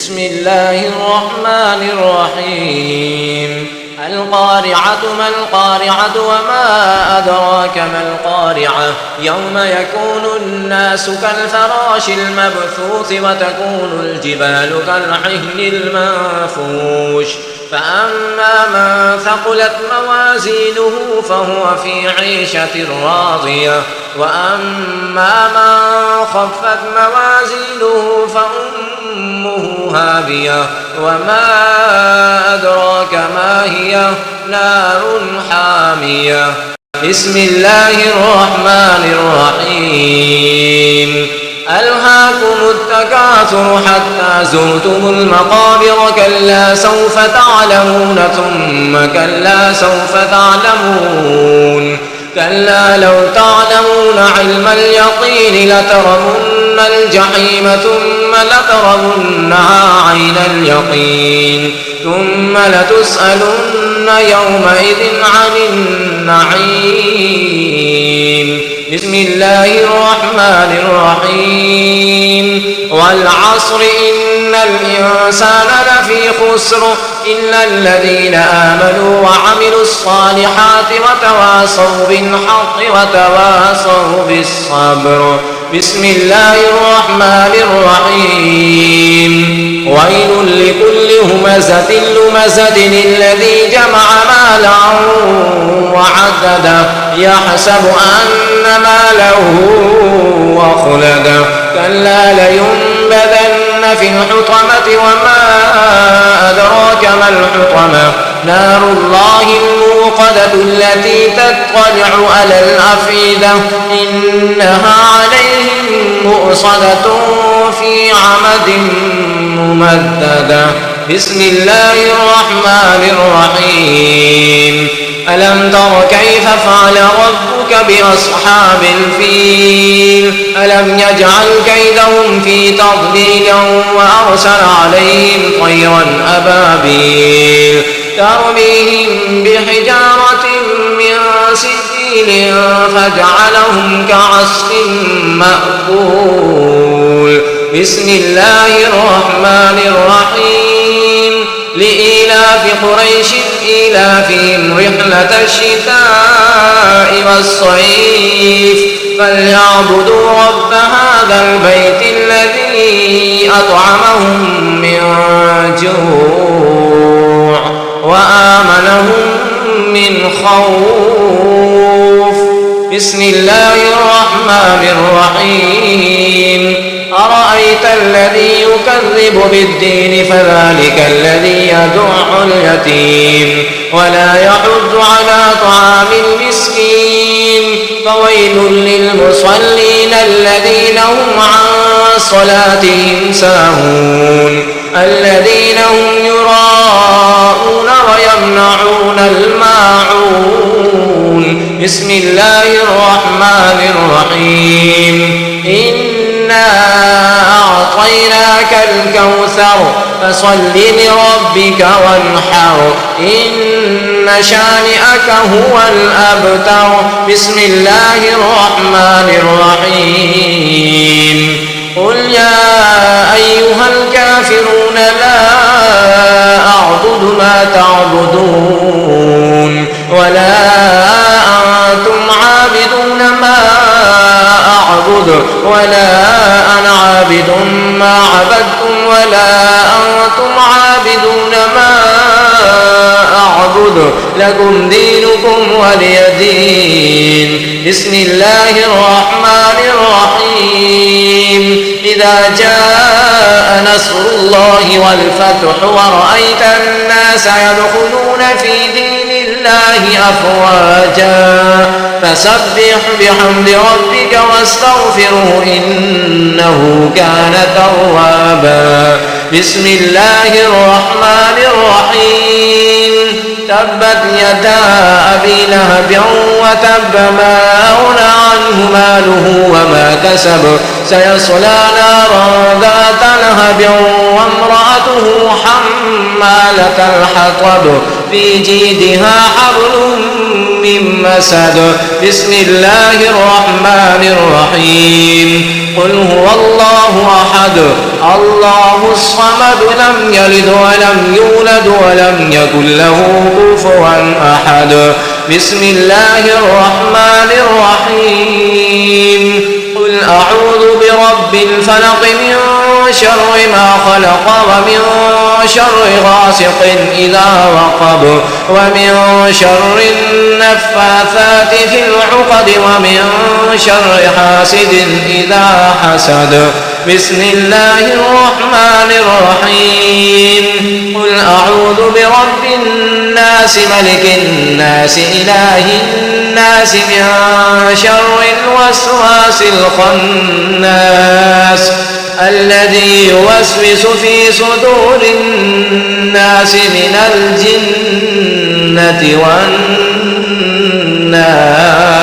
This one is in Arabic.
بسم الله الرحمن الرحيم. القارعة ما القارعة وما أدراك ما القارعة يوم يكون الناس كالفراش المبثوث وتكون الجبال كالعهن المنفوش فأما من ثقلت موازينه فهو في عيشة راضية وأما من خفت موازينه فأمه هاوية وما أدراك ما هي نار حامية. بسم الله الرحمن الرحيم. ألهاكم التكاثر حتى زرتم المقابر كلا سوف تعلمون ثم كلا سوف تعلمون كلا لو تعلمون علم اليقين لترون الجحيم ثم لترونها عين اليقين ثم لتسألن يومئذ عن النعيم. بسم الله الرحمن الرحيم. والعصر إن الإنسان لفي خسر إلا الذين آمنوا وعملوا الصالحات وتواصوا بالحق وتواصوا بالصبر. بسم الله الرحمن الرحيم. ويل لكل همزة لمزة الذي جمع مالا وعدده يحسب أن ماله أخلده كلا لينبذن في الحطمة وما أدراك ما الحطمة نار الله الموقدة التي تطلع على الأفئدة إنها عليهم مؤصدة في عمد ممددة. بسم الله الرحمن الرحيم. ألم تر كيف فعل ربك بأصحاب الفيل ألم يجعل كيدهم في تضليل وأرسل عليهم طيرا أبابيل ترميهم بحجارة من سجيل فجعلهم كعصف مأكول. بسم الله الرحمن الرحيم. لإيلاف قريش إيلافهم رحلة الشتاء والصيف فليعبدوا رب هذا البيت الذي أطعمهم من جوع وآمنهم من خوف. بسم الله الرحمن الرحيم. أرأيت الذي يكذب بالدين فذلك الذي يدع اليتيم ولا يحض على طعام المسكين فويل للمصلين الذين هم عن صلاتهم ساهون الذين هم يراءون ويمنعون الماعون. بسم الله الرحمن الرحيم. إنا أعطيناك الكوثر فصل لربك وانحر إن شانئك هو الأبتر. بسم الله الرحمن الرحيم. قل يا أيها الكافرون لا أعبد ما تعبدون ولا أنتم عابدون ما أعبد ولا أنا عابد ما عبدتم ولا أنتم عابدون ما أعبد لكم دينكم ولي دين. بسم الله الرحمن الرحيم. إذا جاء نصر الله والفتح ورأيت الناس يدخلون في دين الله أفواجا فسبح بحمد ربك واستغفره إنه كان توابا. بسم الله الرحمن الرحيم. تبت يدا أبي لهب وتب ما أغنى عنه ماله وما كسب سيصلى نارا ذات لهب وامرأته حمالة الحطب في جيدها حبل من مسد. بسم الله الرحمن الرحيم. قل هو الله أحد الله الصمد لم يلد ولم يولد ولم يكن له كفوا أحد. بسم الله الرحمن الرحيم. قل أعوذ برب الفلق من شر ما خلق ومن شر غاسق إذا وقب ومن شر النفاثات في العقد ومن شر حاسد إذا حسد. بسم الله الرحمن الرحيم. قل أعوذ برب الناس ملك الناس إله الناس من شر الوسواس الخناس الذي يوسوس في صدور الناس من الجنة والناس.